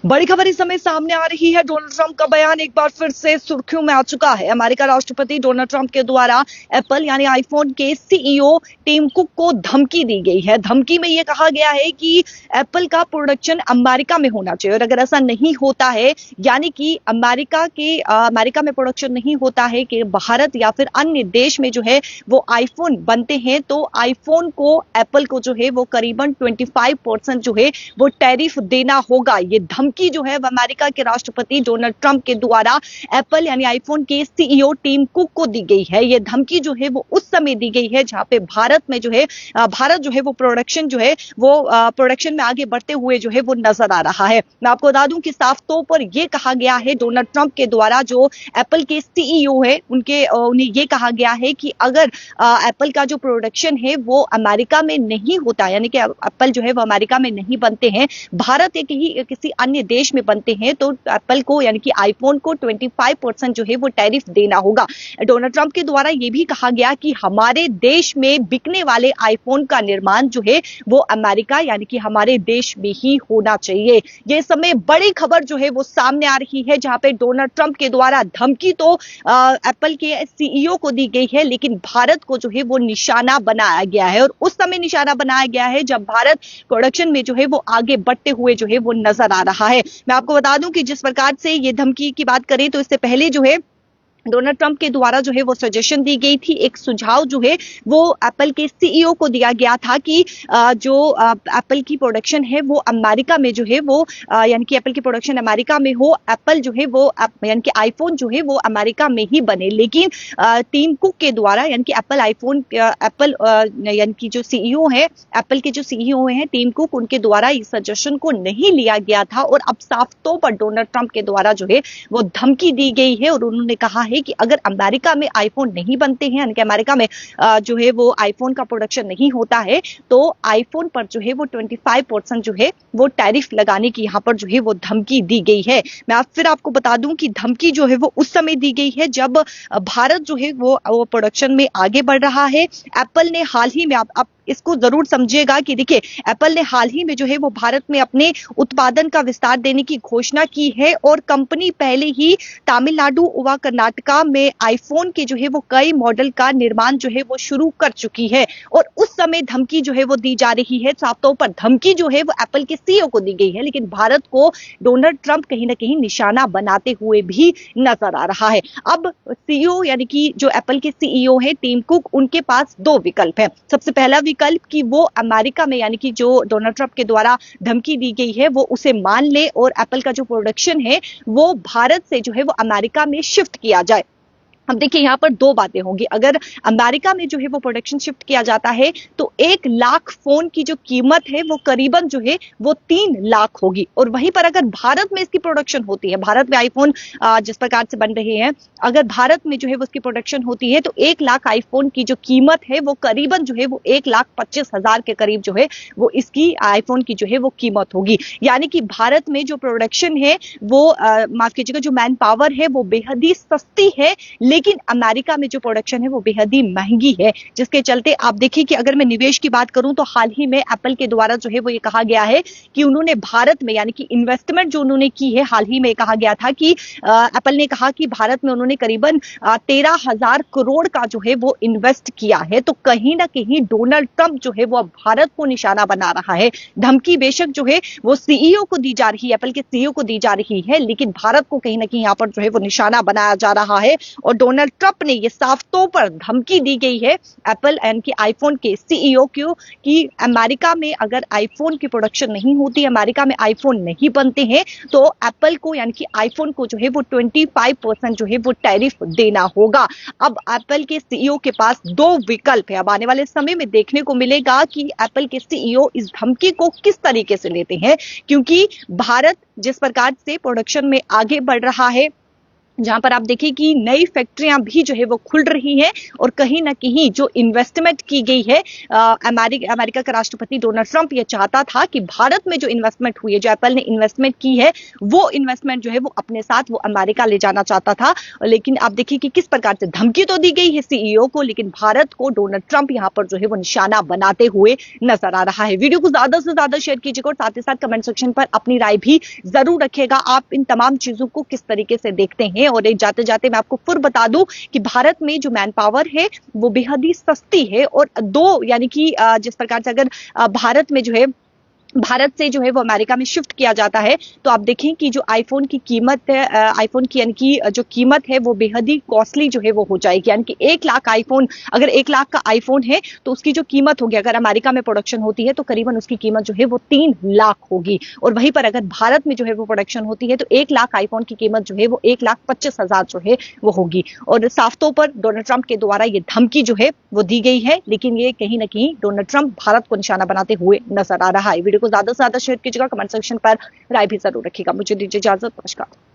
बड़ी खबर इस समय सामने आ रही है। डोनाल्ड ट्रंप का बयान एक बार फिर से सुर्खियों में आ चुका है। अमेरिका राष्ट्रपति डोनाल्ड ट्रंप के द्वारा एप्पल यानी आईफोन के सीईओ टिम कुक को धमकी दी गई है। धमकी में यह कहा गया है कि एप्पल का प्रोडक्शन अमेरिका में होना चाहिए, और अगर ऐसा नहीं होता है, यानी कि अमेरिका में प्रोडक्शन नहीं होता है कि भारत या फिर अन्य देश में जो है वो आईफोन बनते हैं, तो आईफोन को एप्पल को जो है वो करीबन 25% जो है वो टैरिफ देना होगा। ये धमकी जो है अमेरिका के राष्ट्रपति डोनाल्ड ट्रंप के द्वारा एप्पल यानी आईफोन के सीईओ टिम कुक को दी गई है। ये धमकी जो है वो उस समय दी गई है जहां पे भारत जो है वो प्रोडक्शन में आगे बढ़ते हुए जो है वो नजर आ रहा है। मैं आपको बता दूं कि साफ तौर पर यह कहा गया है डोनाल्ड ट्रंप के द्वारा, जो एप्पल के सीईओ है उन्हें यह कहा गया है कि अगर एप्पल का जो प्रोडक्शन है वो अमेरिका में नहीं होता, यानी कि एप्पल जो है वो अमेरिका में नहीं बनते हैं, भारत या किसी अन्य देश में बनते हैं, तो एप्पल को यानी कि आईफोन को 25% जो है वो टैरिफ देना होगा। डोनाल्ड ट्रंप के द्वारा यह भी कहा गया कि हमारे देश में बिकने वाले आईफोन का निर्माण जो है वो अमेरिका यानी कि हमारे देश में ही होना चाहिए। ये समय बड़ी खबर जो है वो सामने आ रही है, जहां पे डोनाल्ड ट्रंप के द्वारा धमकी तो एप्पल के सीईओ को दी गई है, लेकिन भारत को जो है वो निशाना बनाया गया है, और उस समय निशाना बनाया गया है जब भारत प्रोडक्शन में जो है वो आगे बढ़ते हुए जो है वो नजर आ रहा है। मैं आपको बता दूं कि जिस प्रकार से ये धमकी की बात करें, तो इससे पहले जो है डोनाल्ड ट्रंप के द्वारा जो है वो सजेशन दी गई थी, एक सुझाव जो है वो एप्पल के सीईओ को दिया गया था कि जो एप्पल की प्रोडक्शन है वो अमेरिका में जो है वो यानी कि एप्पल की प्रोडक्शन अमेरिका में हो, एप्पल जो है वो यानी कि आईफोन जो है वो अमेरिका में ही बने। लेकिन टीम कुक के द्वारा यानी कि एप्पल यानी कि जो सीईओ है, एप्पल के जो सीईओ हैं टीम कुक, उनके द्वारा इस सजेशन को नहीं लिया गया था, और अब साफ तौर पर डोनाल्ड ट्रंप के द्वारा जो है वो धमकी दी गई है, और उन्होंने कहा है कि अगर अमेरिका में आईफोन नहीं बनते हैं, यानी कि अमेरिका में जो है वो आईफोन का प्रोडक्शन नहीं होता है, तो आईफोन पर जो है वो 25% जो है वो टैरिफ लगाने की यहां पर जो है वो धमकी दी गई है। मैं फिर आपको बता दूं कि धमकी जो है वो उस समय दी गई है जब भारत जो है वो प्रोडक्शन में आगे बढ़ रहा है। एप्पल ने हाल ही में आप इसको जरूर समझिएगा कि देखिए, एप्पल ने हाल ही में जो है वो भारत में अपने उत्पादन का विस्तार देने की घोषणा की है, और कंपनी पहले ही तमिलनाडु व कर्नाटका में आईफोन के जो है वो कई मॉडल का निर्माण जो है वो शुरू कर चुकी है, और उस समय धमकी जो है वो दी जा रही है। साफ तौर पर धमकी जो है वो एप्पल के सीईओ को दी गई है, लेकिन भारत को डोनाल्ड ट्रंप कहीं ना कहीं निशाना बनाते हुए भी नजर आ रहा है। अब सीईओ यानी कि जो एप्पल के सीईओ है टिम कुक, उनके पास दो विकल्प है। सबसे पहला विकल्प कि वो अमेरिका में यानी कि जो डोनाल्ड ट्रंप के द्वारा धमकी दी गई है वो उसे मान ले, और एप्पल का जो प्रोडक्शन है वो भारत से जो है वो अमेरिका में शिफ्ट किया जाए। अब देखिए, यहाँ पर दो बातें होंगी। अगर अमेरिका में जो है वो प्रोडक्शन शिफ्ट किया जाता है तो 1 लाख फोन की जो कीमत है वो करीबन जो है वो 3 लाख होगी, और वहीं पर अगर भारत में इसकी प्रोडक्शन होती है, भारत में आईफोन जिस प्रकार से बन रहे हैं, अगर भारत में जो है वो उसकी प्रोडक्शन होती है तो 1 लाख आईफोन की जो कीमत है वो करीबन जो है वो 1,25,000 के करीब जो है वो इसकी आईफोन की जो है वो कीमत होगी। यानी कि भारत में जो प्रोडक्शन है वो माफ कीजिएगा, जो मैन पावर है वो बेहद ही सस्ती है, लेकिन अमेरिका में जो प्रोडक्शन है वो बेहद ही महंगी है, जिसके चलते आप देखिए कि अगर मैं निवेश की बात करूं तो हाल ही में एप्पल के द्वारा जो है वो ये कहा गया है कि उन्होंने भारत में यानी कि इन्वेस्टमेंट जो उन्होंने की है, हाल ही में कहा गया था कि एप्पल ने कहा कि भारत में उन्होंने करीबन 13,000 करोड़ का जो है वो इन्वेस्ट किया है। तो कहीं ना कहीं डोनाल्ड ट्रंप जो है वो भारत को निशाना बना रहा है। धमकी बेशक जो है वो सीईओ को दी जा रही है, एप्पल के सीईओ को दी जा रही है, लेकिन भारत को कहीं ना कहीं यहाँ पर जो है वो निशाना बनाया जा रहा है, और डोनाल्ड ट्रंप ने यह साफ तौर पर धमकी दी गई है एप्पल एंड की आईफोन के सीईओ को कि अमेरिका में अगर आईफोन की प्रोडक्शन नहीं होती, अमेरिका में आईफोन नहीं बनते हैं, तो एप्पल को यानी कि आईफोन को जो है वो 25% जो है वो टैरिफ देना होगा। अब एप्पल के सीईओ के पास दो विकल्प है। अब आने वाले समय में देखने को मिलेगा कि एप्पल के सीईओ इस धमकी को किस तरीके से लेते हैं, क्योंकि भारत जिस प्रकार से प्रोडक्शन में आगे बढ़ रहा है, जहां पर आप देखिए कि नई फैक्ट्रियां भी जो है वो खुल रही हैं और कहीं ना कहीं जो इन्वेस्टमेंट की गई है, अमेरिका का राष्ट्रपति डोनाल्ड ट्रंप ये चाहता था कि भारत में जो इन्वेस्टमेंट हुई है, जो एप्पल ने इन्वेस्टमेंट की है, वो इन्वेस्टमेंट जो है वो अपने साथ वो अमेरिका ले जाना चाहता था। लेकिन आप देखिए कि किस प्रकार से धमकी तो दी गई है सीईओ को, लेकिन भारत को डोनाल्ड ट्रंप यहां पर जो है वो निशाना बनाते हुए नजर आ रहा है। वीडियो को ज्यादा से ज्यादा शेयर कीजिएगा और साथ ही साथ कमेंट सेक्शन पर अपनी राय भी जरूर रखिएगा। आप इन तमाम चीजों को किस तरीके से देखते हैं। और एक जाते जाते मैं आपको फिर बता दूं कि भारत में जो मैन पावर है वो बेहद ही सस्ती है, और दो यानी कि जिस प्रकार से अगर भारत में जो है, भारत से जो है वो अमेरिका में शिफ्ट किया जाता है, तो आप देखें कि जो आईफोन की कीमत है, आईफोन की यानी कि जो कीमत है वो बेहद ही कॉस्टली जो है वो हो जाएगी। यानी कि 1 लाख आईफोन, अगर 1 लाख का आईफोन है तो उसकी जो कीमत होगी, अगर अमेरिका में प्रोडक्शन होती है तो करीबन उसकी कीमत जो है वो 3 लाख होगी। और वहीं पर अगर भारत में जो है वो प्रोडक्शन होती है तो 1 लाख आईफोन की कीमत जो है वो 1,25,000 जो है वो होगी। और साफ तौर पर डोनाल्ड ट्रंप के द्वारा ये धमकी जो है वो दी गई है, लेकिन ये कहीं ना कहीं डोनाल्ड ट्रंप भारत को निशाना बनाते हुए नजर आ रहा है। वीडियो को ज्यादा से ज्यादा शेयर कीजिएगा, कमेंट सेक्शन पर राय भी जरूर रखिएगा। मुझे दीजिए इजाजत, नमस्कार।